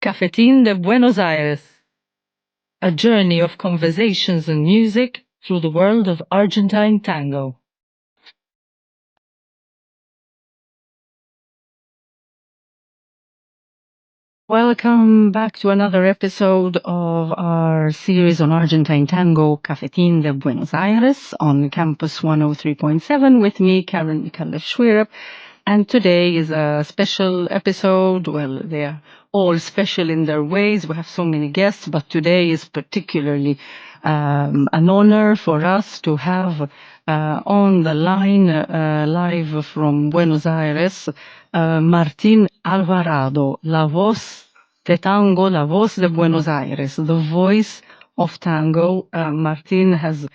Cafetín de Buenos Aires, a journey of conversations and music through the world of Argentine tango. Welcome back to another episode of our series on Argentine tango, Cafetín de Buenos Aires, on Campus 103.7 with me, Karen Xuereb. And today is a special episode. Well, they are all special in their ways. We have so many guests, but today is particularly an honor for us to have on the line, live from Buenos Aires, Martin Alvarado, la voz de tango, la voz de Buenos Aires, the voice of tango. Martin has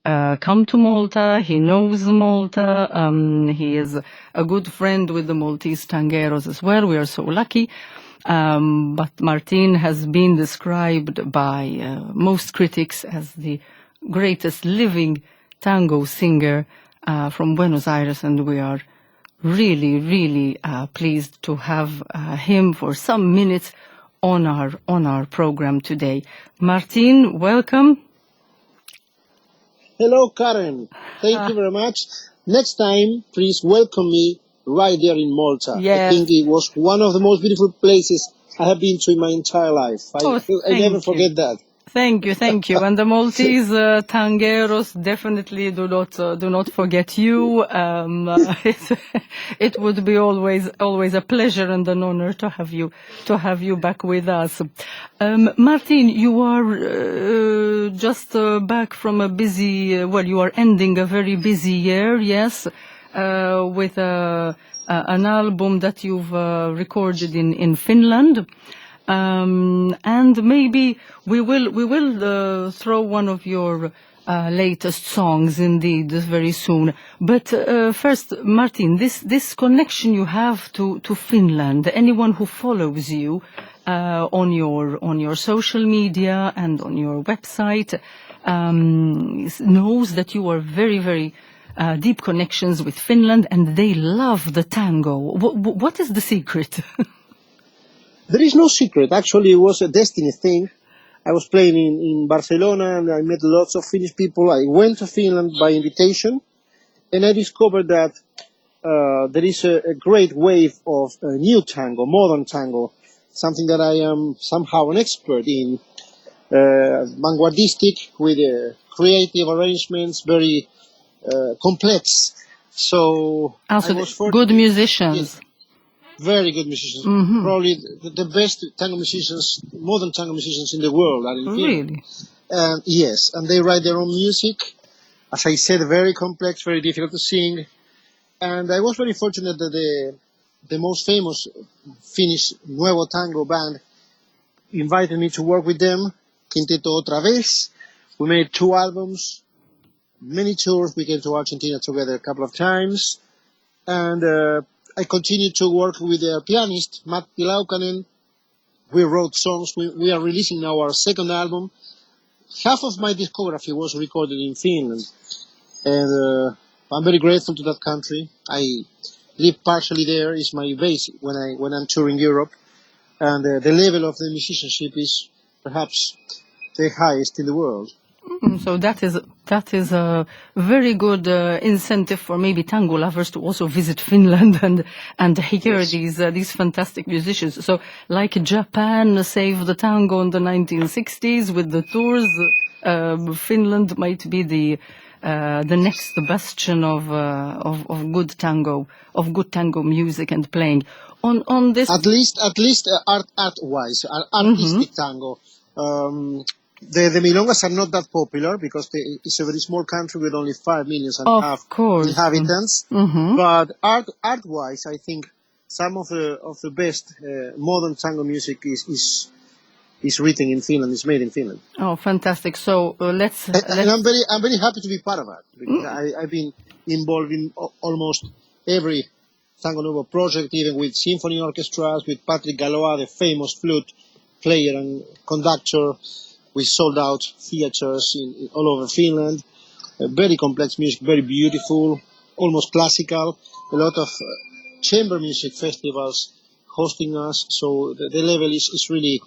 come to Malta. He knows Malta. He is a good friend with the Maltese tangueros as well. We are so lucky. But Martin has been described by most critics as the greatest living tango singer from Buenos Aires, and we are really pleased to have him for some minutes on our program today. Martin, welcome. Hello, Karen. Thank you very much. Next time, please welcome me right there in Malta. Yes. I think it was one of the most beautiful places I have been to in my entire life. I never forget that. Thank you. And the Maltese tangueros definitely do not forget you. It would be always a pleasure and an honor to have you back with us. Martin, you are just back from a busy. You are ending a very busy year, yes, with an album that you've recorded in Finland. And maybe we will throw one of your latest songs indeed very soon. But first, Martin, this connection you have to Finland. Anyone who follows you on your social media and on your website knows that you are very deep connections with Finland, and they love the tango. What is the secret? There is no secret. Actually, it was a destiny thing. I was playing in Barcelona and I met lots of Finnish people. I went to Finland by invitation and I discovered that there is a great wave of new tango, modern tango, something that I am somehow an expert in, vanguardistic with creative arrangements, very complex. So I was good musicians. Yes. Very good musicians. Mm-hmm. Probably the best tango musicians, modern tango musicians in the world are in Finland. Really? And yes, and they write their own music. As I said, very complex, very difficult to sing. And I was very fortunate that the most famous Finnish Nuevo Tango band invited me to work with them, Quinteto Otra Vez. We made 2 albums, many tours. We came to Argentina together a couple of times. And I continued to work with their pianist, Matti Laukkanen. We wrote songs. We are releasing now our 2nd album. Half of my discography was recorded in Finland. And I'm very grateful to that country. I live partially there. It's my base when I'm touring Europe. And the level of the musicianship is perhaps the highest in the world. So that is a very good incentive for maybe tango lovers to also visit Finland and hear Yes. these fantastic musicians. So like Japan saved the tango in the 1960s with the tours, Finland might be the next bastion of good tango music and playing. On this, At least art-wise, artistic tango. The milongas are not that popular because it's a very small country with only 5 million and a half inhabitants. Mm-hmm. But art-wise, I think some of the best modern tango music is written in Finland, is made in Finland. Oh, fantastic! So let's. And I'm very happy to be part of that because I've been involved in almost every Tango Nuevo project, even with symphony orchestras, with Patrick Galois, the famous flute player and conductor. We sold out theaters all over Finland. Very complex music, very beautiful, almost classical. A lot of chamber music festivals hosting us. So the level is really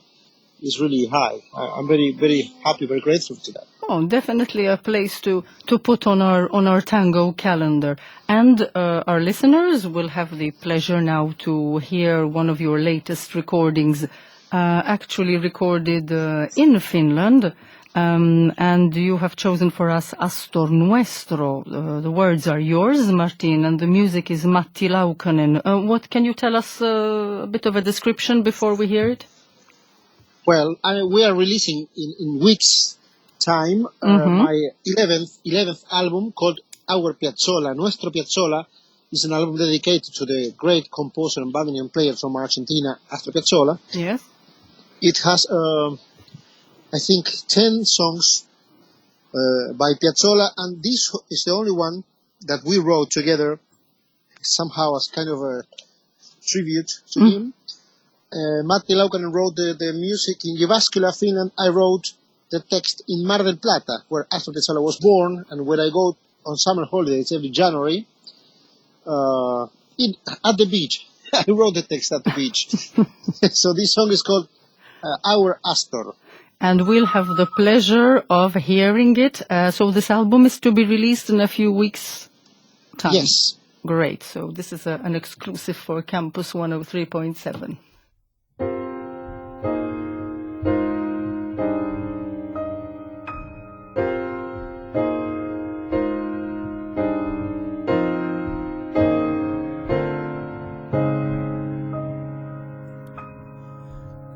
high. I'm very, very happy, very grateful to that. Oh, definitely a place to put on our tango calendar. And our listeners will have the pleasure now to hear one of your latest recordings, actually recorded in Finland. And you have chosen for us ASTOR NUESTRO. The words are yours, Martin, and the music is Matti Laukkanen. What can you tell us a bit of a description before we hear it? Well, we are releasing in weeks' time my 11th album called Our Piazzolla, Nuestro Piazzolla. Is an album dedicated to the great composer and bandoneon player from Argentina, Astor Piazzolla. Yes. It has, I think, 10 songs by Piazzolla, and this is the only one that we wrote together somehow as kind of a tribute to him. Matti Laukkanen wrote the music in Jyväskylä, Finland. I wrote the text in Mar del Plata, where Astor Piazzolla was born, and where I go on summer holidays every January at the beach. I wrote the text at the beach. So this song is called Our Astor. And we'll have the pleasure of hearing it. So this album is to be released in a few weeks' time. Yes. Great. So this is an exclusive for Campus 103.7.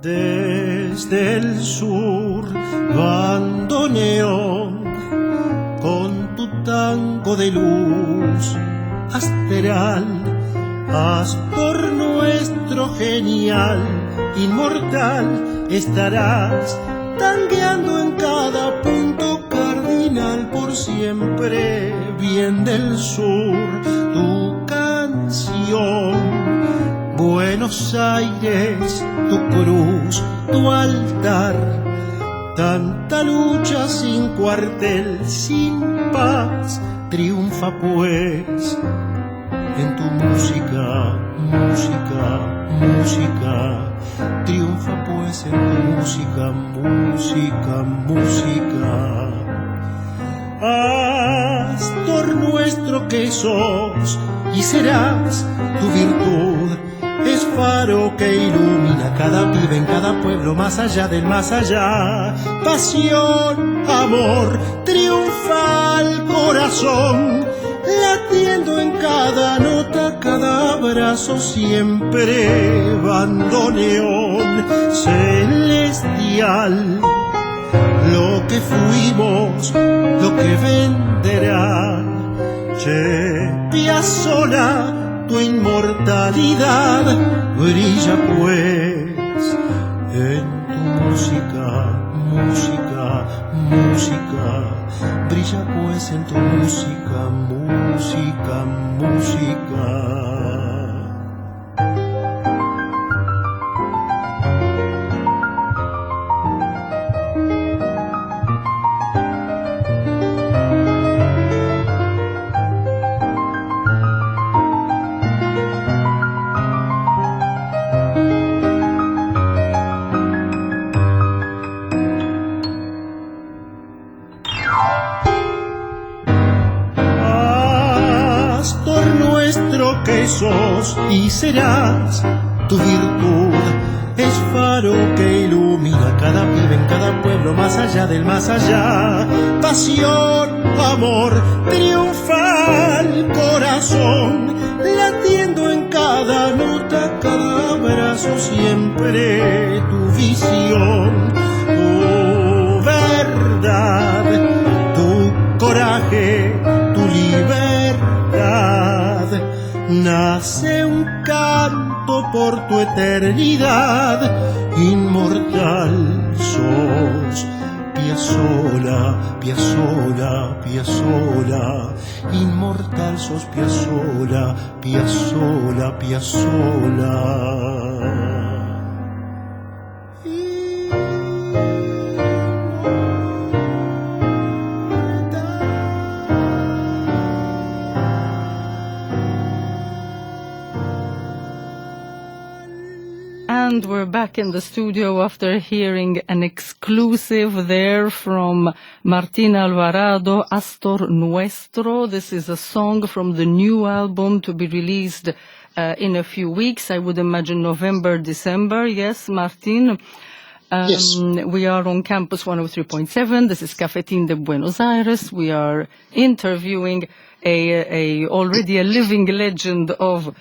Desde el sur, bandoneón, con tu tango de luz asteral, Astor nuestro genial, inmortal, estarás tangueando en cada punto cardinal por siempre, bien del sur, tu canción. Buenos Aires, tu cruz, tu altar, tanta lucha sin cuartel, sin paz, triunfa pues en tu música, música, música, triunfa pues en tu música, música, música. Astor nuestro que sos y serás tu virtud, es faro que ilumina cada pibe en cada pueblo, más allá del más allá. Pasión, amor, triunfa al corazón, latiendo en cada nota, cada abrazo, siempre bandoneón celestial. Lo que fuimos, lo que vendrá, Che Piazzolla, tu inmortalidad brilla pues en tu música, música, música, brilla pues en tu música, música, música. Que sos y serás tu virtud, es faro que ilumina cada pibe en cada pueblo, más allá del más allá. Pasión, amor, triunfa al corazón, latiendo en cada nota, cada abrazo, siempre tu visión, tu verdad, tu coraje, tu libertad. Nace un canto por tu eternidad, inmortal sos. Piazzolla, Piazzolla, Piazzolla, inmortal sos Piazzolla, Piazzolla, Piazzolla. And we're back in the studio after hearing an exclusive there from Martin Alvarado, ASTOR Nuestro. This is a song from the new album to be released in a few weeks. I would imagine November, December. Yes, Martin? Yes. We are on Campus 103.7. This is Cafetín de Buenos Aires. We are interviewing already a living legend of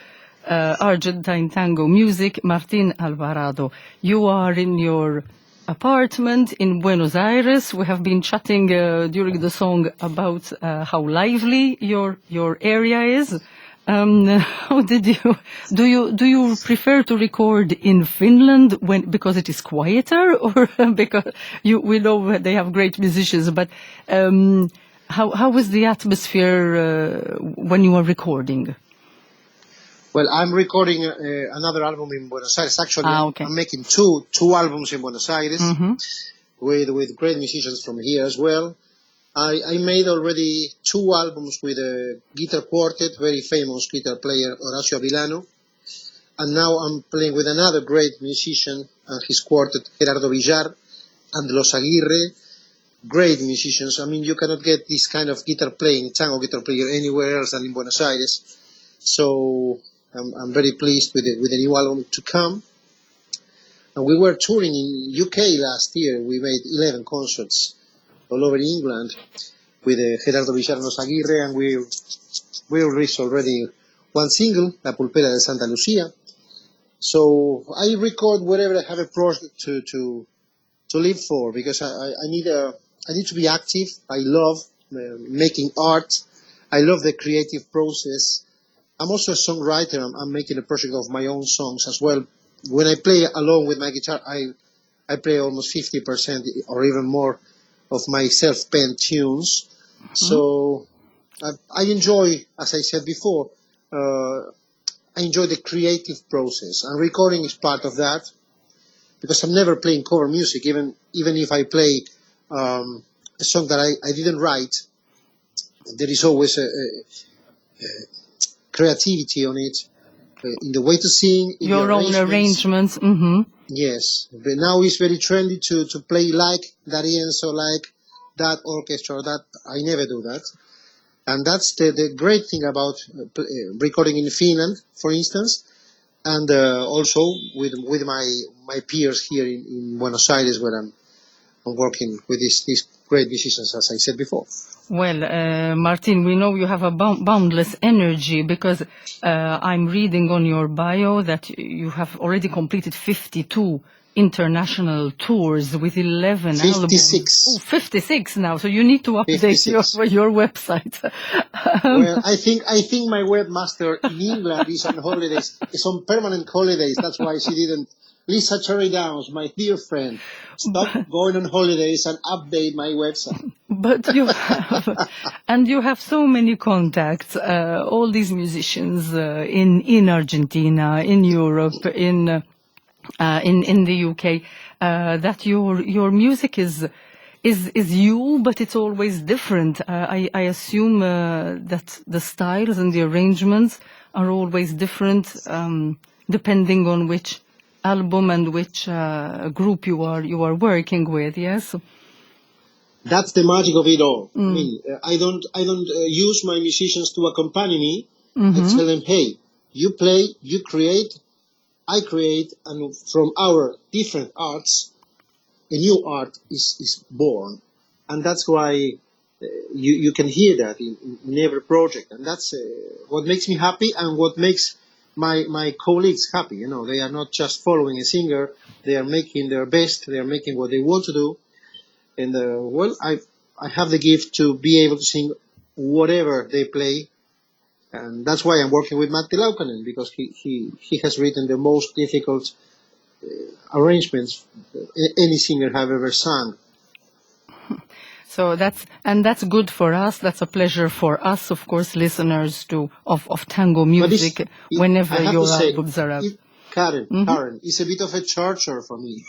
Argentine tango music, Martin Alvarado. You are in your apartment in Buenos Aires. We have been chatting during the song about how lively your area is. How did you do you prefer to record in Finland because it is quieter, or because we know they have great musicians, but how is the atmosphere when you are recording? Well, I'm recording another album in Buenos Aires. Actually, okay. I'm making two albums in Buenos Aires with great musicians from here as well. I made already 2 albums with a guitar quartet, very famous guitar player, Horacio Avilano. And now I'm playing with another great musician and his quartet, Gerardo Villar, and Los Aguirre, great musicians. I mean, you cannot get this kind of guitar playing, tango guitar player, anywhere else than in Buenos Aires. So I'm very pleased with the new album to come. And we were touring in UK last year. We made 11 concerts all over England with Gerardo Villar and Los Aguirre, and we released already 1 single, La Pulpera de Santa Lucía. So I record wherever I have a project to live for, because I need to be active. I love making art. I love the creative process. I'm also a songwriter. I'm making a project of my own songs as well. When I play along with my guitar, I play almost 50% or even more of my self-penned tunes. So I enjoy, as I said before, I enjoy the creative process, and recording is part of that, because I'm never playing cover music. Even if I play a song that I didn't write, there is always a creativity on it, in the way to sing, in your own arrangements. Yes, but now it's very trendy to play like that Enzo, like that orchestra, or that. I never do that. And that's the great thing about recording in Finland, for instance, and also with my peers here in Buenos Aires, where I'm working with these great musicians, as I said before. Well, Martin, we know you have a boundless energy, because I'm reading on your bio that you have already completed 52 international tours with 11 56. albums. 56 now, so you need to update your website. Well, I think my webmaster in England is on holidays. It's on permanent holidays. That's why she didn't. Lisa Cherry Downs, my dear friend, stop going on holidays and update my website. But you have, and you have so many contacts, all these musicians in Argentina, in Europe, in the UK, that your music is you, but it's always different. I assume that the styles and the arrangements are always different, depending on which album and which group you are working with. Yes. That's the magic of it all. I mean, I don't use my musicians to accompany me. I tell them, hey, you play, you create, I create, and from our different arts, a new art is born. And that's why you can hear that in every project. And that's what makes me happy, and what makes my colleagues happy. You know, they are not just following a singer, they are making their best, they are making what they want to do. And well, I have the gift to be able to sing whatever they play, and that's why I'm working with Matti Laukkanen, because he has written the most difficult arrangements any singer have ever sung. So that's good for us. That's a pleasure for us, of course, listeners of tango music. Whenever your albums are out. Karen, it's a bit of a torture for me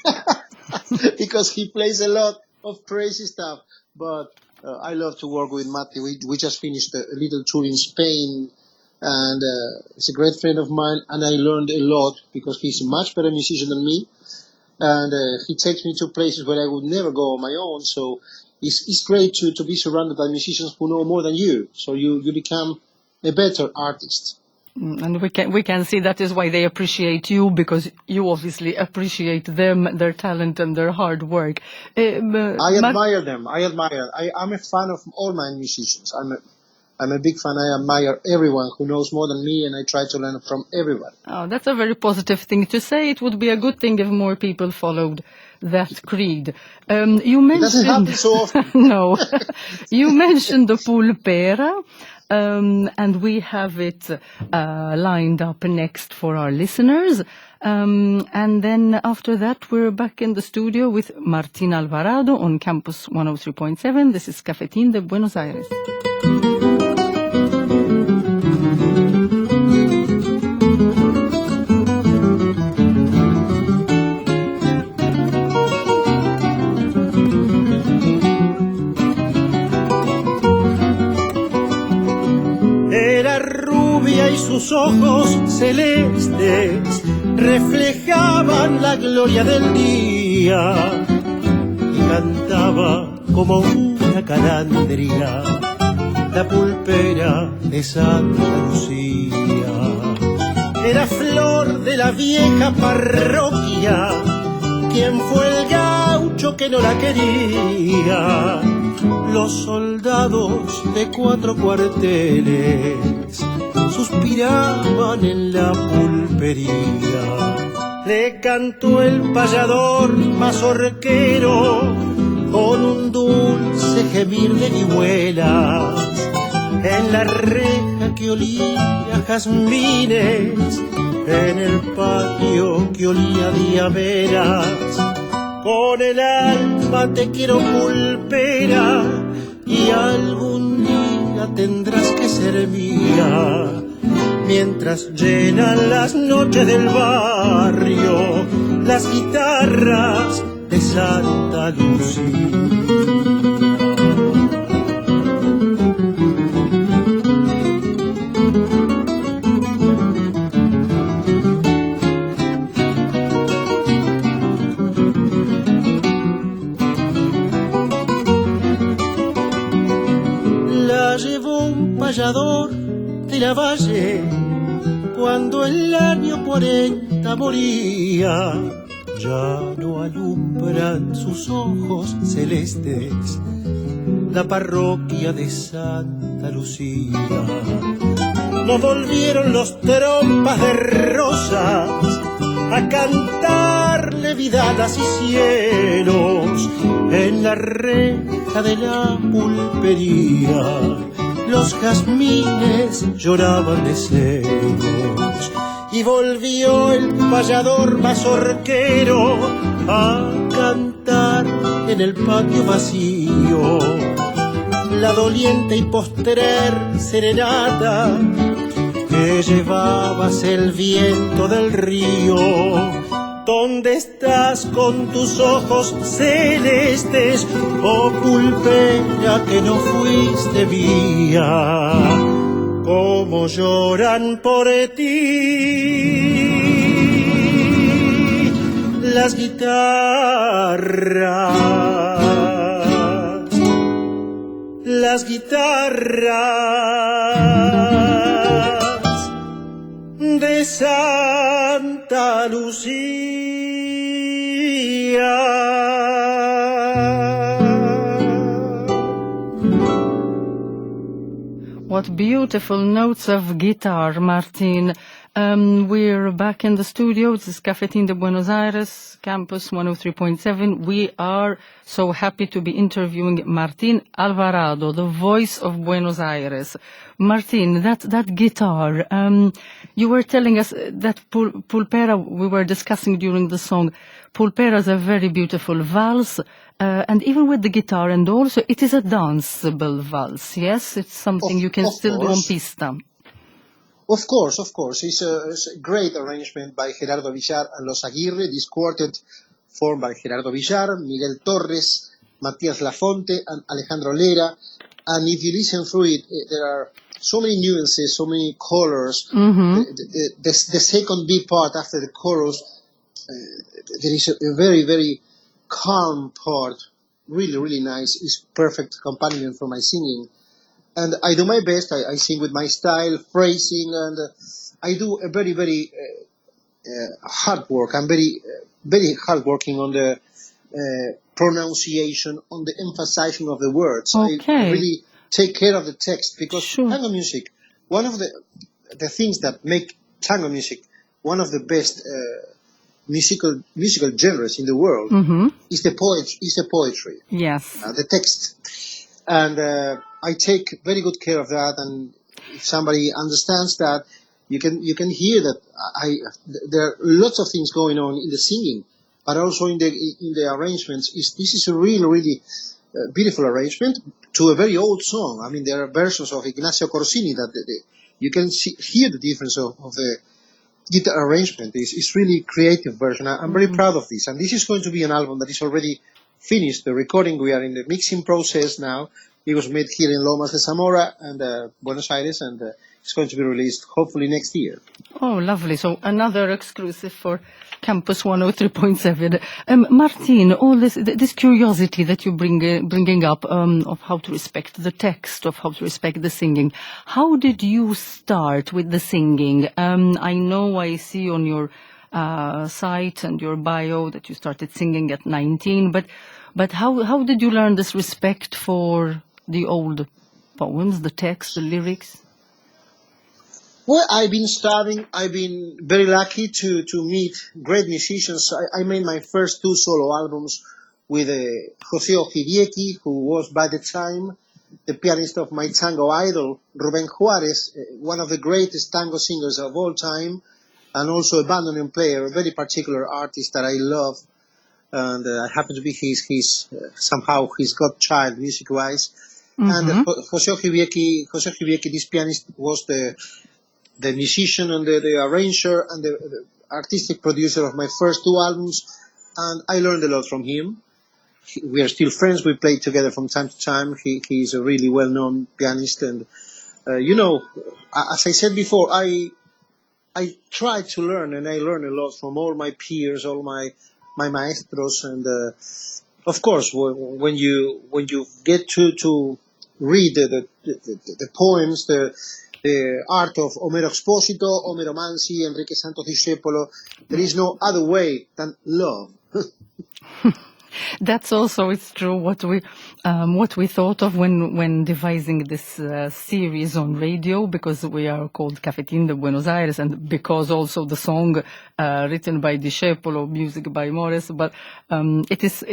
because he plays a lot of crazy stuff, but I love to work with Matti. We just finished a little tour in Spain and he's a great friend of mine, and I learned a lot because he's a much better musician than me, and he takes me to places where I would never go on my own. So it's great to be surrounded by musicians who know more than you. So you become a better artist. And we can see that is why they appreciate you, because you obviously appreciate them, their talent and their hard work. I admire them. I'm a fan of all my musicians. I'm a big fan. I admire everyone who knows more than me, and I try to learn from everyone. Oh, that's a very positive thing to say. It would be a good thing if more people followed that creed. You mentioned... It doesn't happen so often. No. You mentioned the PULPERA, and we have it lined up next for our listeners. And then after that, we're back in the studio with Martin Alvarado on Campus 103.7. This is Cafetín de Buenos Aires. Y sus ojos celestes reflejaban la gloria del día y cantaba como una calandria la pulpera de Santa Lucía. Era flor de la vieja parroquia, quien fue el gaucho que no la quería. Los soldados de 4 cuarteles suspiraban en la pulpería. Le cantó el payador mazorquero con un dulce gemir de vihuelas en la reja que olía a jazmines, en el patio que olía a diaberas. Con el alma te quiero pulpera y algún día tendrás que ser mía. Mientras llenan las noches del barrio las guitarras de Santa Lucía. La llevó un payador de la Valle cuando el año 40 moría. Ya no alumbran sus ojos celestes la parroquia de Santa Lucía. No volvieron los trompas de rosas a cantarle vidalas y cielos en la reja de la pulpería. Los jazmines lloraban de celos y volvió el payador mazorquero a cantar en el patio vacío la doliente y postrer serenata que llevabas el viento del río. ¿Dónde estás con tus ojos celestes, oh pulpera que no fuiste mía? ¿Cómo lloran por ti las guitarras? Las guitarras de Santa Lucía. What beautiful notes of guitar, Martin. We're back in the studio. This is Cafetín de Buenos Aires, Campus 103.7. We are so happy to be interviewing Martin Alvarado, the voice of Buenos Aires. Martin, that guitar, you were telling us that pulpera, we were discussing during the song, pulpera is a very beautiful valse, and even with the guitar, and also it is a danceable valse, yes? It's something you can still do on pista. Of course. It's a great arrangement by Gerardo Villar and Los Aguirre, this quartet formed by Gerardo Villar, Miguel Torres, Matías Lafonte, and Alejandro Lera. And if you listen through it, there are so many nuances, so many colors. The second B part after the chorus, there is a very, very calm part, really, really nice. It's perfect accompaniment for my singing. And I do my best. I sing with my style, phrasing, and I do a very, very hard work. I'm very, very hard working on the pronunciation, on the emphasizing of the words. Okay. I really take care of the text because Sure. tango music, one of the things that make tango music one of the best musical genres in the world is the poetry. Yes. The text. And I take very good care of that. And if somebody understands that, you can hear that there are lots of things going on in the singing, but also in the arrangements. This is a really, really beautiful arrangement to a very old song. I mean, there are versions of Ignacio Corsini that you can hear the difference of the guitar arrangement. It's really creative version. I'm very proud of this. And this is going to be an album that is already finished. The recording, we are in the mixing process now. It was made here in Lomas de Zamora and Buenos Aires, and it's going to be released hopefully next year. Oh, lovely. So another exclusive for Campus 103.7. Martin, all this curiosity that you bringing up of how to respect the text, of how to respect the singing. How did you start with the singing? I know I see on your site and your bio that you started singing at 19, but how did you learn this respect for the old poems, the text, the lyrics? Well, I've been studying. I've been very lucky to meet great musicians. I made my first 2 solo albums with José Ojiviecki, who was by the time the pianist of my tango idol, Rubén Juárez, one of the greatest tango singers of all time, and also a bandoneon player, a very particular artist that I love. And I happen to be somehow his godchild music-wise. And José Ojiviecki, this pianist, was the musician and the arranger and the artistic producer of my first 2 albums, and I learned a lot from him. We are still friends. We play together from time to time. He is a really well-known pianist, and as I said before, I try to learn, and I learn a lot from all my peers, all my maestros, and of course, when you get to read the poems, the art of Homero Expósito, Homero Mansi, Enrique Santos Discépolo, there is no other way than love. That's also, it's true, what we thought of when devising this series on radio, because we are called Cafetín de Buenos Aires, and because also the song written by Discépolo, music by AMORES, but it is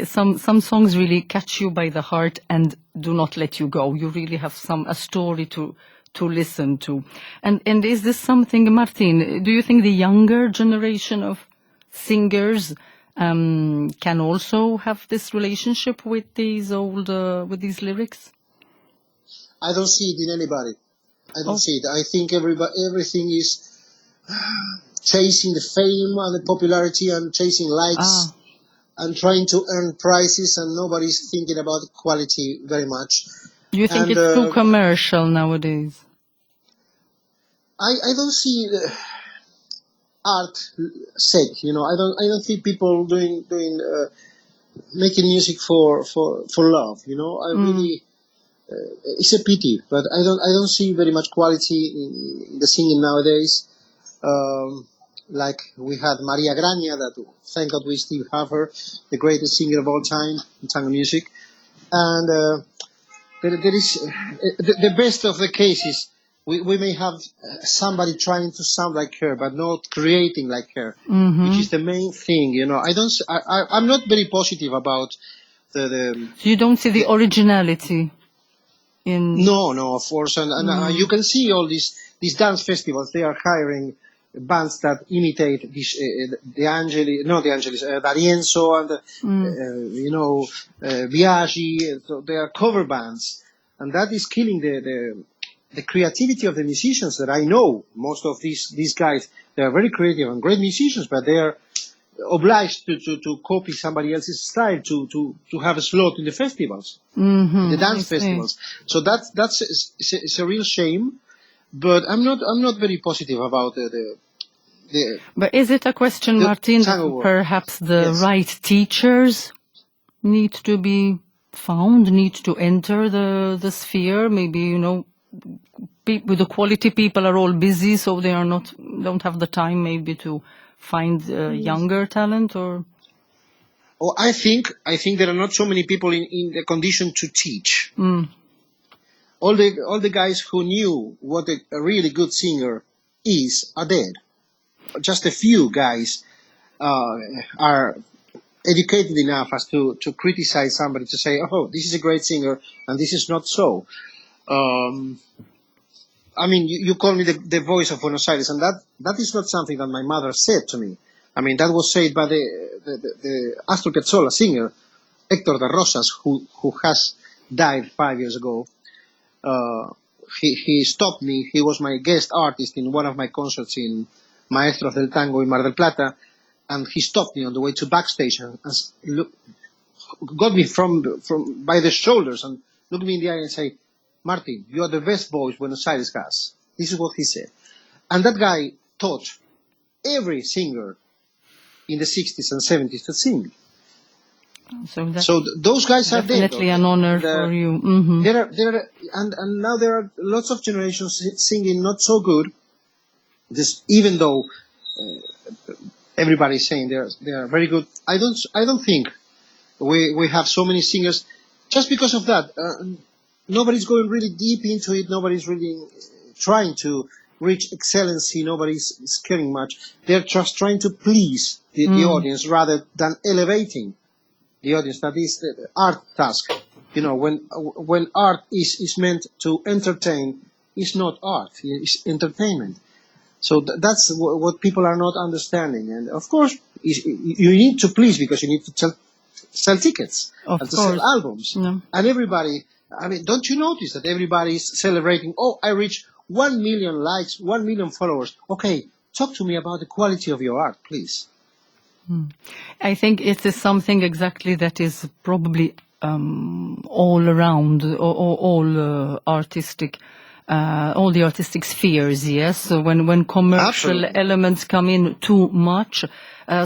some songs really catch you by the heart and do not let you go. You really have a story to listen to. And is this something, Martin, do you think the younger generation of singers can also have this relationship with these with these lyrics? I don't see it in anybody. I don't see it. I think everything is chasing the fame and the popularity and chasing likes and trying to earn prizes, and nobody's thinking about quality very much. You think it's too commercial nowadays? I don't see art sake, I don't see people doing making music for love, I really it's a pity, but I don't see very much quality in the singing nowadays. Like we had Maria Grania, that thank God we still have her, the greatest singer of all time in tango music, and there is the best of the cases. We may have somebody trying to sound like her, but not creating like her, which is the main thing. I'm not very positive about the. So you don't see the originality in. No, of course, and you can see all these dance festivals. They are hiring bands that imitate this, D'Arienzo and Biaggi. So they are cover bands, and that is killing the creativity of the musicians that I know. Most of these guys, they are very creative and great musicians, but they are obliged to copy somebody else's style to have a slot in the festivals, the dance festivals. So it's a real shame. But I'm not very positive about the But is it a question, Martin, that perhaps the right teachers need to be found, need to enter the sphere? Maybe, the quality people are all busy, so they don't have the time maybe to find younger talent, or? Oh, I think there are not so many people in the condition to teach. All the guys who knew what a really good singer is are dead. Just a few guys are educated enough as to criticize somebody, to say, oh, this is a great singer and this is not so. I mean, you call me the voice of Buenos Aires, and that is not something that my mother said to me. I mean, that was said by the Astor Piazzolla singer, Héctor de Rosas, who has died 5 years ago. He stopped me. He was my guest artist in one of my concerts in Maestros del Tango in Mar del Plata, and he stopped me on the way to backstage and got me from by the shoulders and looked me in the eye and said, Martin, you are the best voice Buenos Aires has. This is what he said. And that guy taught every singer in the 60s and 70s to sing. So those guys are definitely an honor for you. And now there are lots of generations singing not so good. Even though everybody is saying they are very good, I don't think we have so many singers just because of that. Nobody's going really deep into it. Nobody's really trying to reach excellency. Nobody's caring much. They're just trying to please the audience rather than elevating the audience. That is the art task. When art is meant to entertain, it's not art. It's entertainment. So that's what people are not understanding. And of course, you need to please because you need to sell tickets and to sell albums. And everybody, I mean, don't you notice that everybody is celebrating, oh, I reached 1 million likes, 1 million followers. Okay, talk to me about the quality of your art, please. I think it is something exactly that is probably all around, all artistic. All the artistic spheres, yes. So when commercial elements come in too much,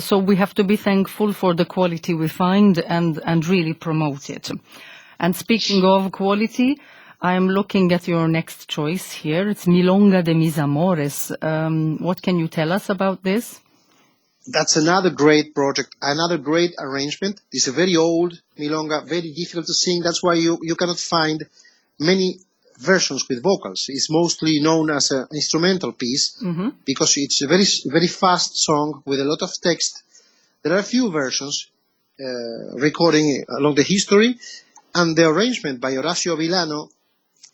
so we have to be thankful for the quality we find and really promote it. And speaking of quality, I am looking at your next choice here. It's Milonga de mis amores. What can you tell us about this? That's another great project, another great arrangement. It's a very old milonga, very difficult to sing. That's why you cannot find many versions with vocals. It's mostly known as an instrumental piece because it's a very, very fast song with a lot of text. There are a few versions recording along the history, and the arrangement by Horacio Avilano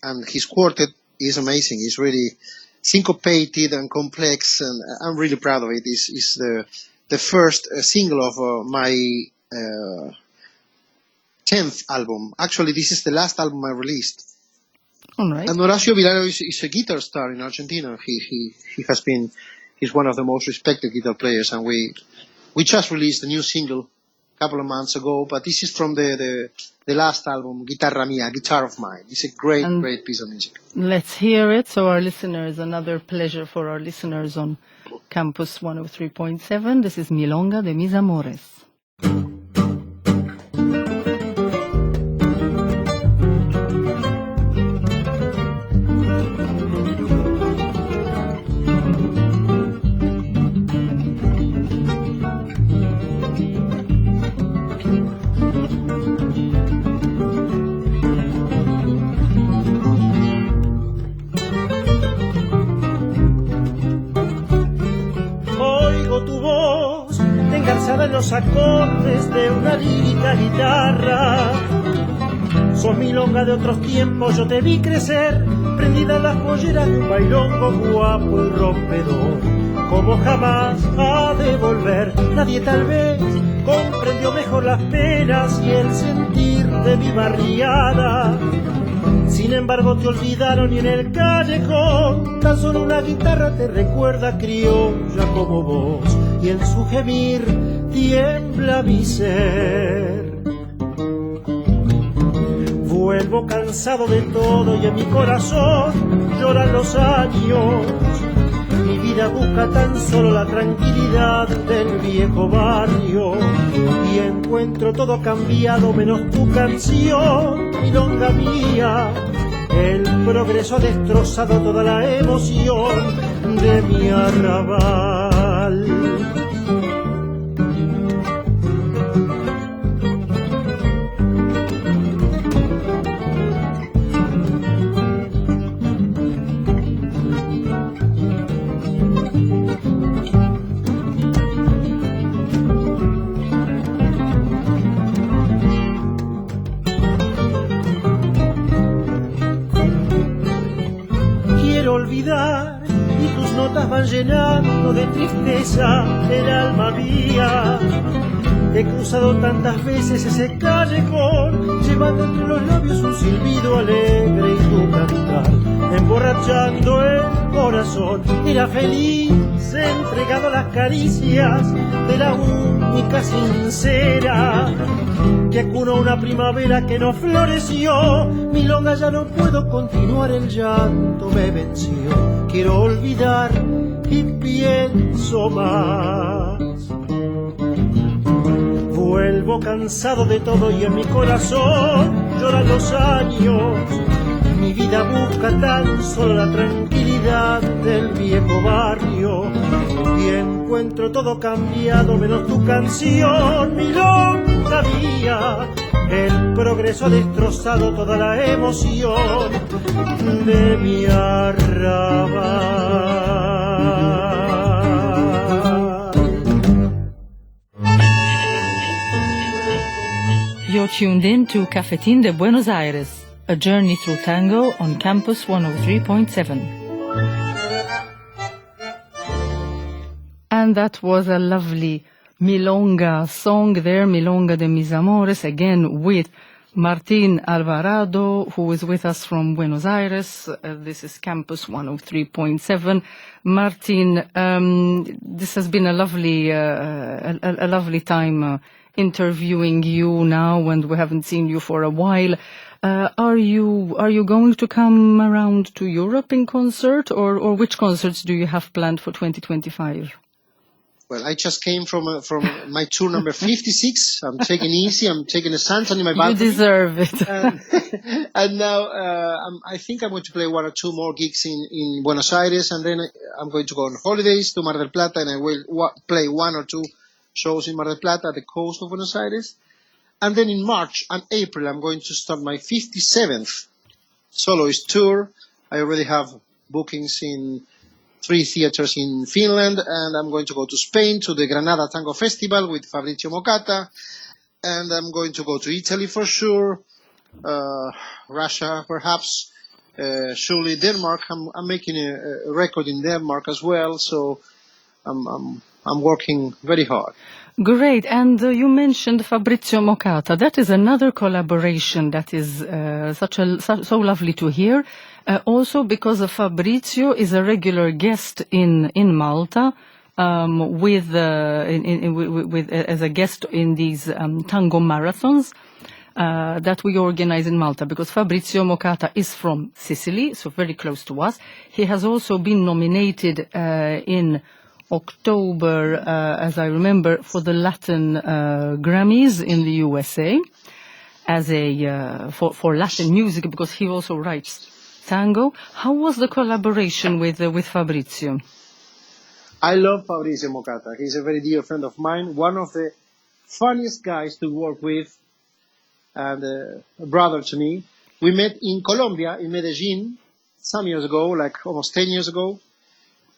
and his quartet is amazing. It's really syncopated and complex, and I'm really proud of it. It's the first single of my 10th album. Actually, this is the last album I released. All right. And Horacio Villar is a guitar star in Argentina. He's one of the most respected guitar players, and we just released a new single a couple of months ago, but this is from the last album, Guitarra Mia, Guitar of Mine. It's a great piece of music. Let's hear it. So our listeners, another pleasure for our listeners on Campus 103.7. This is Milonga de mis amores. Los acordes de una lírica guitarra. Sos milonga de otros tiempos, yo te vi crecer, prendida en las polleras de un bailongo guapo y rompedor. Como jamás ha de volver, nadie tal vez comprendió mejor las penas y el sentir de mi barriada. Sin embargo te olvidaron y en el callejón tan solo una guitarra te recuerda criolla como vos, y en su gemir tiembla mi ser. Vuelvo cansado de todo y en mi corazón lloran los años. Mi vida busca tan solo la tranquilidad del viejo barrio y encuentro todo cambiado menos tu canción, milonga mía. El progreso ha destrozado toda la emoción de mi arrabal. Olvidar y tus notas van llenando de tristeza el alma mía. He cruzado tantas veces ese callejón, llevando entre los labios un silbido alegre y tu cantar, emborrachando el corazón. Era feliz, entregado a las caricias de la única sincera que acunó una primavera que no floreció. Milonga, ya no puedo continuar, el llanto me venció. Quiero olvidar y pienso más. Vuelvo cansado de todo y en mi corazón lloran los años. Mi vida busca tan solo la tranquilidad del viejo barrio y encuentro todo cambiado menos tu canción, milonga mía. El progreso ha destrozado toda la emoción de mi arrabal. You're tuned in to Cafetín de Buenos Aires, a journey through tango on Campus 103.7. And that was a lovely Milonga song there, Milonga de Mis Amores, again with Martin Alvarado, who is with us from Buenos Aires. This is Campus 103.7. Martin, this has been a lovely time interviewing you now, and we haven't seen you for a while. Are you going to come around to Europe in concert, or which concerts do you have planned for 2025? Well, I just came from my tour number 56. I'm taking it easy. I'm taking the sunshine in my balcony. You deserve it. And now I think I'm going to play one or two more gigs in Buenos Aires, and then I'm going to go on holidays to Mar del Plata, and I will play one or two shows in Mar del Plata at the coast of Buenos Aires. And then in March and April, I'm going to start my 57th soloist tour. I already have bookings in 3 theaters in Finland, and I'm going to go to Spain to the Granada Tango Festival with Fabrizio Mocata, and I'm going to go to Italy for sure, Russia perhaps, surely Denmark. I'm making a record in Denmark as well, so I'm working very hard. Great, and you mentioned Fabrizio Mocata. That is another collaboration that is so lovely to hear. Also because Fabrizio is a regular guest in Malta, as a guest in these tango marathons that we organize in Malta. Because Fabrizio Mocata is from Sicily, so very close to us. He has also been nominated in October, as I remember, for the Latin Grammys in the USA as for Latin music, because he also writes tango. How was the collaboration with Fabrizio? I love Fabrizio Mocata. He's a very dear friend of mine, one of the funniest guys to work with, and a brother to me. We met in Colombia, in Medellin, some years ago, like almost 10 years ago.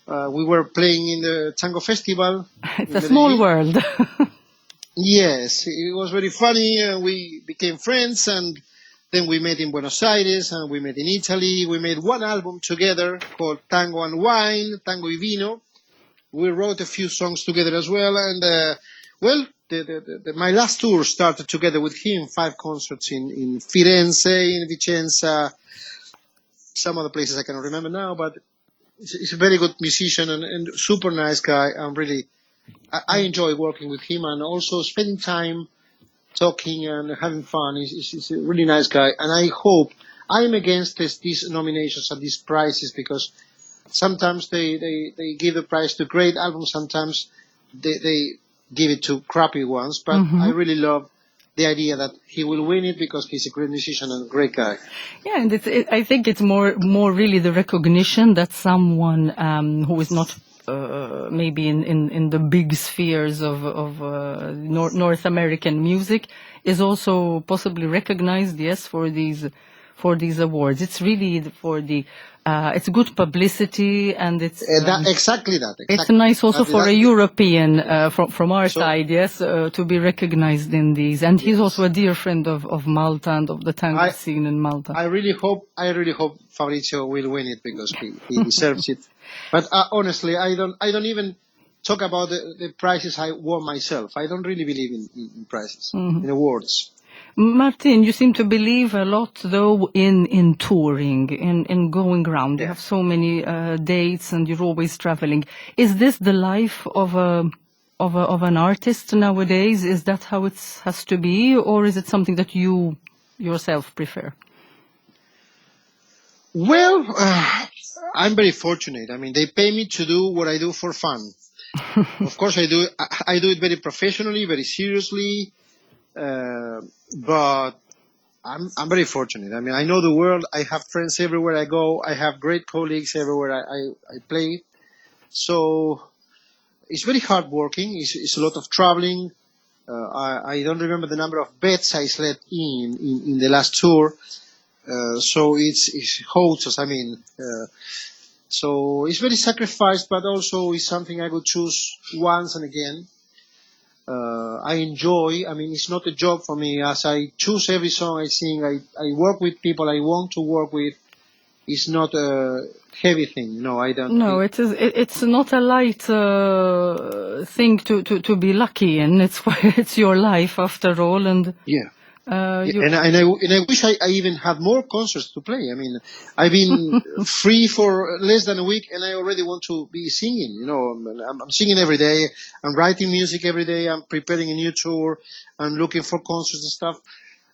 We were playing in the tango festival. It's a small world. Yes, it was very funny. We became friends, and then we met in Buenos Aires, and we met in Italy. We made one album together called Tango and Wine, Tango y Vino. We wrote a few songs together as well, and my last tour started together with him, 5 concerts in Firenze, in Vicenza, some other places I cannot remember now, but he's a very good musician and super nice guy. I'm really I enjoy working with him and also spending time talking and having fun. He's a really nice guy, and I hope I'm against these nominations and these prizes because sometimes they give the prize to great albums, sometimes they give it to crappy ones. But I really love the idea that he will win it because he's a great musician and a great guy. Yeah, and I think it's more really the recognition that someone who is not maybe in the big spheres of North American music is also possibly recognized, yes, for these awards. It's really for the it's good publicity, and it's exactly that. It's nice also for a European from our side, yes, to be recognized in these. And he's also a dear friend of Malta and of the tango scene in Malta. I really hope Fabrizio will win it because he deserves it. But honestly, I don't even talk about the prizes I won myself. I don't really believe in prizes, in awards. Martin, you seem to believe a lot, though, in touring, in going around. You have so many dates, and you're always traveling. Is this the life of an artist nowadays? Is that how it has to be, or is it something that you yourself prefer? Well, I'm very fortunate. I mean, they pay me to do what I do for fun. Of course, I do it very professionally, very seriously. But I'm very fortunate. I mean, I know the world. I have friends everywhere I go. I have great colleagues everywhere I play. So it's very hard working. It's a lot of traveling. I don't remember the number of beds I slept in the last tour. So it's hotels. I mean, so it's very sacrificed, but also it's something I would choose once and again. I enjoy. I mean, it's not a job for me. As I choose every song I sing, I work with people I want to work with. It's not a heavy thing. No, I don't. No, it is. It's not a light thing to be lucky in. It's your life after all, and yeah. And I wish I even had more concerts to play. I mean, I've been free for less than a week, and I already want to be singing. You know, I'm singing every day. I'm writing music every day. I'm preparing a new tour. I'm looking for concerts and stuff.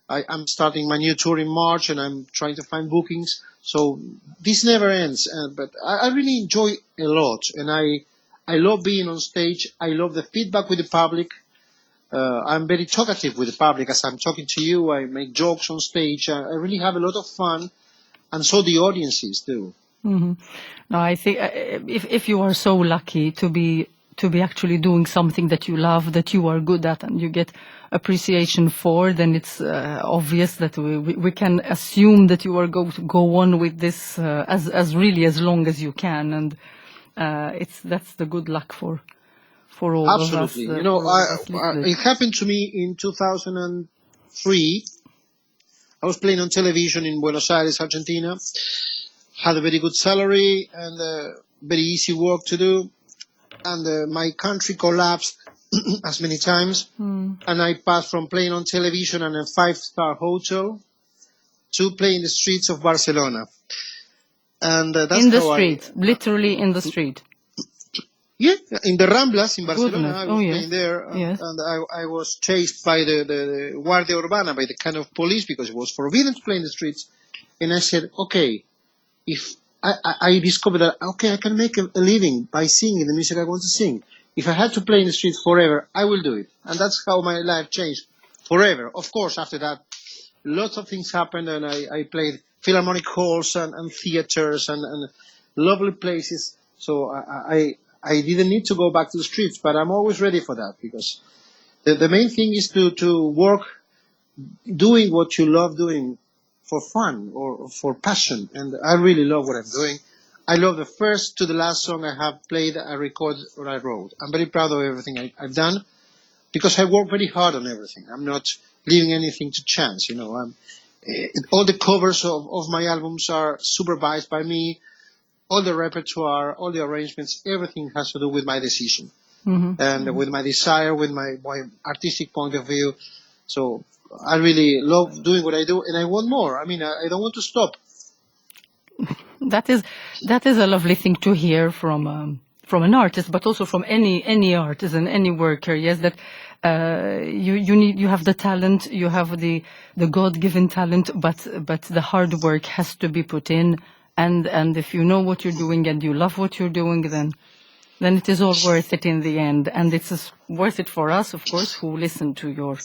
I'm starting my new tour in March, and I'm trying to find bookings. So this never ends. But I really enjoy a lot, and I love being on stage. I love the feedback with the public. I'm very talkative with the public. As I'm talking to you, I make jokes on stage. I really have a lot of fun, and so the audiences do. No, I think if you are so lucky to be actually doing something that you love, that you are good at, and you get appreciation for, then it's obvious that we can assume that you are going to go on with this as long as you can, and that's the good luck for all Absolutely. of us. You know, it happened to me in 2003. I was playing on television in Buenos Aires, Argentina. Had a very good salary and very easy work to do. And my country collapsed as many times. And I passed from playing on television and a 5-star hotel to playing in the streets of Barcelona. And that's in the street, literally in the street. Yeah, in the Ramblas in Barcelona. Goodness. I was playing there, and I was chased by the Guardia Urbana, by the kind of police, because it was forbidden to play in the streets. And I said, okay, if I discovered that, okay, I can make a living by singing the music I want to sing. If I had to play in the streets forever, I will do it. And that's how my life changed forever. Of course, after that, lots of things happened, and I played philharmonic halls and theaters and lovely places. So I didn't need to go back to the streets, but I'm always ready for that, because the main thing is to work doing what you love doing for fun or for passion. And I really love what I'm doing. I love the first to the last song I have played, I recorded, or I wrote. I'm very proud of everything I've done, because I work very hard on everything. I'm not leaving anything to chance, you know. All the covers of my albums are supervised by me. All the repertoire, all the arrangements, everything has to do with my decision and with my desire, with my artistic point of view. So I really love doing what I do, and I want more. I mean, I don't want to stop. That is a lovely thing to hear from from an artist, but also from any artisan, any worker. Yes, that you have the talent, you have the God-given talent, but the hard work has to be put in, and if you know what you're doing and you love what you're doing, then it is all worth it in the end, and it's worth it for us, of course, who listen to your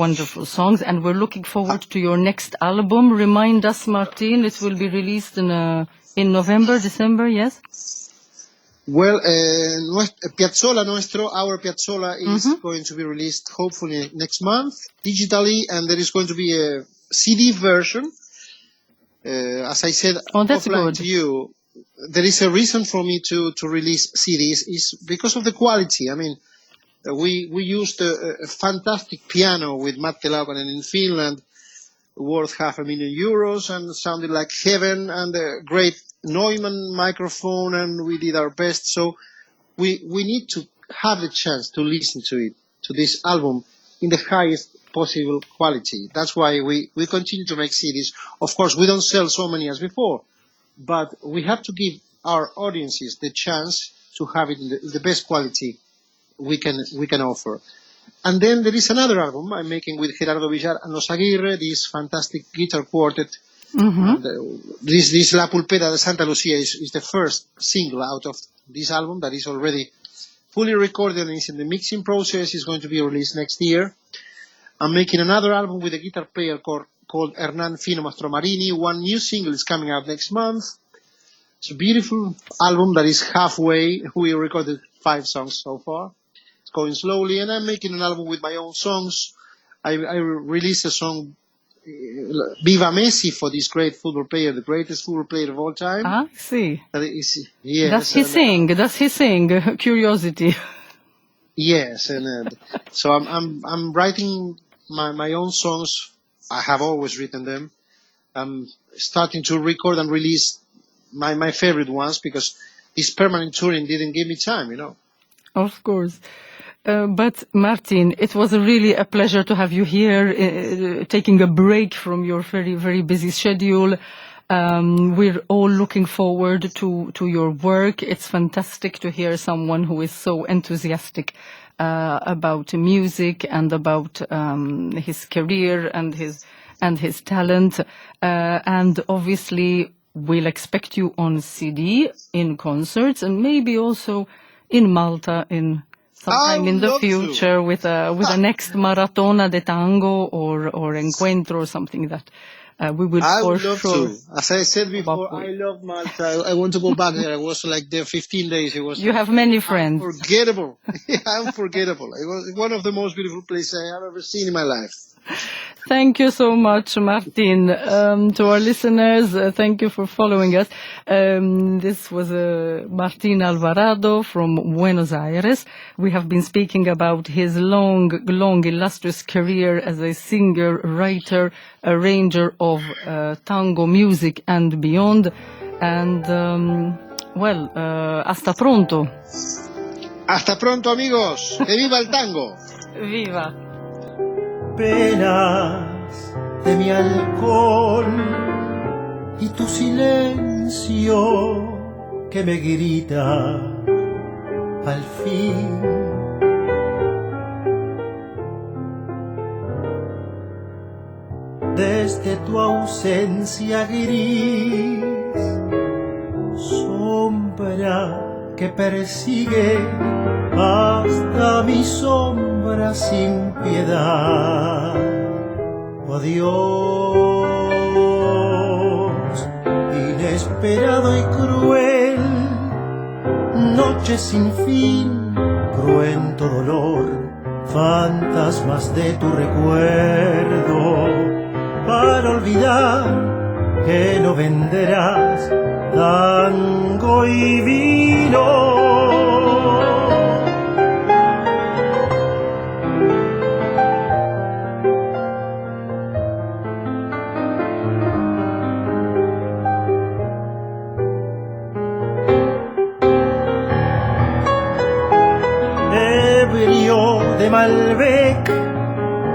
wonderful songs, and we're looking forward to your next album. Remind us, Martin, it will be released in November, December, yes? Well, Piazzolla Nuestro, our Piazzolla is going to be released hopefully next month digitally, and there is going to be a CD version. As I said offline to you, there is a reason for me to release CDs is because of the quality. I mean, we used a fantastic piano with Matti Laukkanen in Finland, worth €500,000 and sounded like heaven, and a great Neumann microphone, and we did our best. So we need to have the chance to listen to this album in the highest possible quality. That's why we continue to make CDs. Of course, we don't sell so many as before, but we have to give our audiences the chance to have it in the best quality we can offer. And then there is another album I'm making with Gerardo, Villar and Los Aguirre, this fantastic guitar quartet. And, this La Pulpera de Santa Lucia is the first single out of this album that is already fully recorded and is in the mixing process. It's going to be released next year. I'm making another album with a guitar player called Hernan Fino Mastromarini. One new single is coming out next month. It's a beautiful album that is halfway. We recorded 5 songs so far. It's going slowly, and I'm making an album with my own songs. I released a song, Viva Messi, for this great football player, the greatest football player of all time. Ah, see. Yes. Does he sing? Curiosity. Yes, and so I'm writing my own songs. I have always written them. I'm starting to record and release my favorite ones, because this permanent touring didn't give me time, Of course. But Martin, it was really a pleasure to have you here, taking a break from your very, very busy schedule. We're all looking forward to your work. It's fantastic to hear someone who is so enthusiastic about music and about his career and his talent. And obviously, we'll expect you on CD, in concerts, and maybe also in Malta sometime in the future with a next Maratona de Tango or Encuentro or something that we will I for would love sure. to. As I said before, I love Malta. I want to go back there. I was there 15 days. It was. You have many friends. Unforgettable. Unforgettable. It was one of the most beautiful places I have ever seen in my life. Thank you so much, Martin. To our listeners, thank you for following us. This was Martin Alvarado from Buenos Aires. We have been speaking about his long, illustrious career as a singer, writer, arranger of tango music and beyond. And, hasta pronto. Hasta pronto, amigos. Que viva el tango. Viva. Penas de mi alcohol y tu silencio que me grita al fin. Desde tu ausencia gris, sombra que persigue hasta mi sombra sin piedad. Oh Dios, inesperado y cruel, noche sin fin, cruento dolor, fantasmas de tu recuerdo, para olvidar que no venderás tango y vino. De Malbec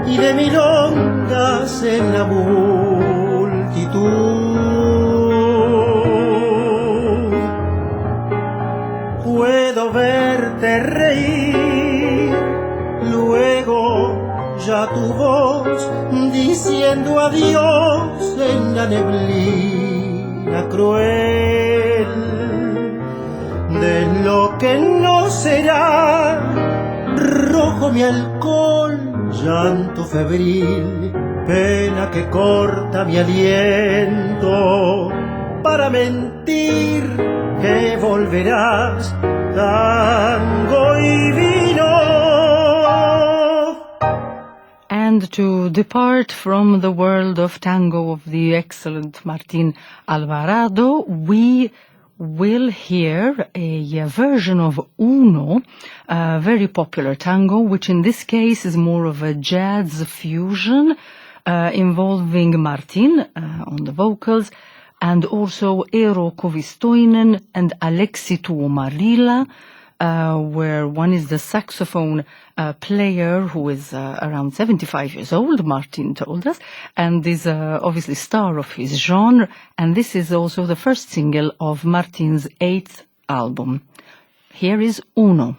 y de milongas en la multitud. reír. Luego ya tu voz diciendo adiós en la neblina cruel de lo que no será. Rojo mi alcohol, llanto febril, pena que corta mi aliento. Para mentir que volverás, tango y vino. And to depart from the world of tango of the excellent Martin Alvarado, we will hear a version of Uno, a very popular tango, which in this case is more of a jazz fusion, involving Martin on the vocals, and also Eero Koivistoinen and Aleksi Tuomarila, where one is the saxophone player who is around 75 years old, Martin told us, and is obviously star of his genre, and this is also the first single of Martin's 8th album. Here is Uno.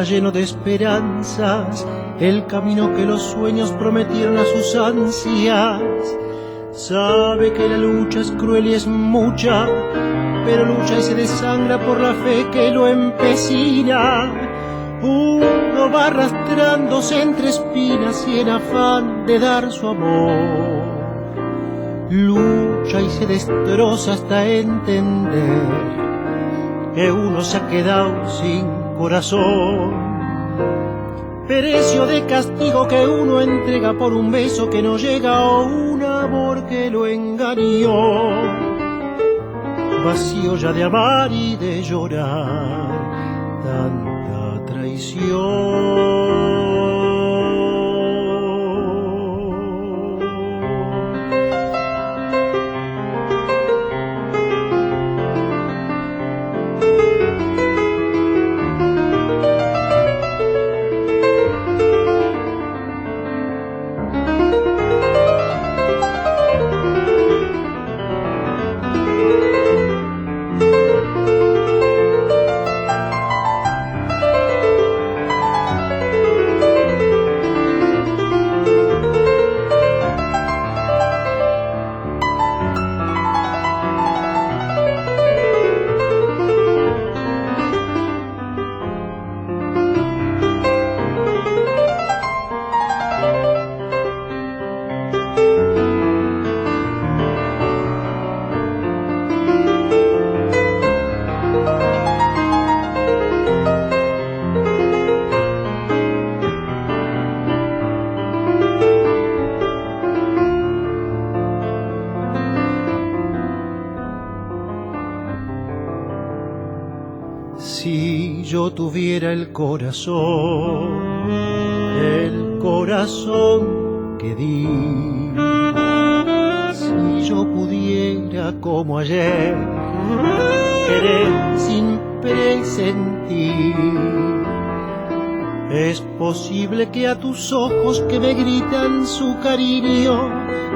Lleno de esperanzas, el camino que los sueños prometieron a sus ansias. Sabe que la lucha es cruel y es mucha, pero lucha y se desangra por la fe que lo empecina. Uno va arrastrándose entre espinas y en afán de dar su amor. Lucha y se destroza hasta entender que uno se ha quedado sin corazón, precio de castigo que uno entrega por un beso que no llega o un amor que lo engañó, vacío ya de amar y de llorar tanta traición. Si yo tuviera el corazón que di, si yo pudiera como ayer querer sin presentir, Es posible que a tus ojos que me gritan su cariño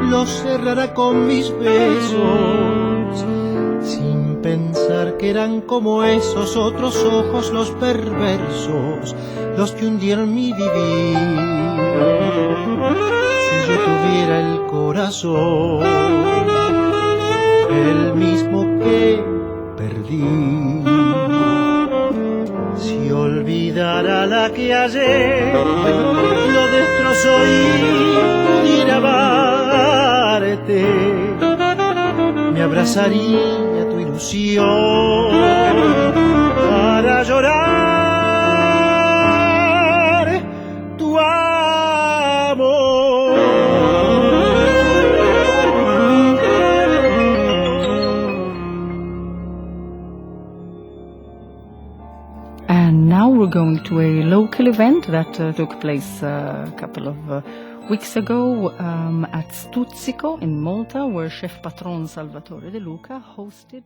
los cerrara con mis besos, sin pensar que eran como esos otros ojos los perversos, los que hundieron mi vivir. Si yo tuviera el corazón, el mismo que perdí, si olvidara la que ayer lo destrozó y pudiera amarte, me abrazaría tu ilusión para llorar tu amor. And now we're going to a local event that took place a couple of weeks ago at Stuzzico in Malta, where Chef Patron Salvatore De Luca hosted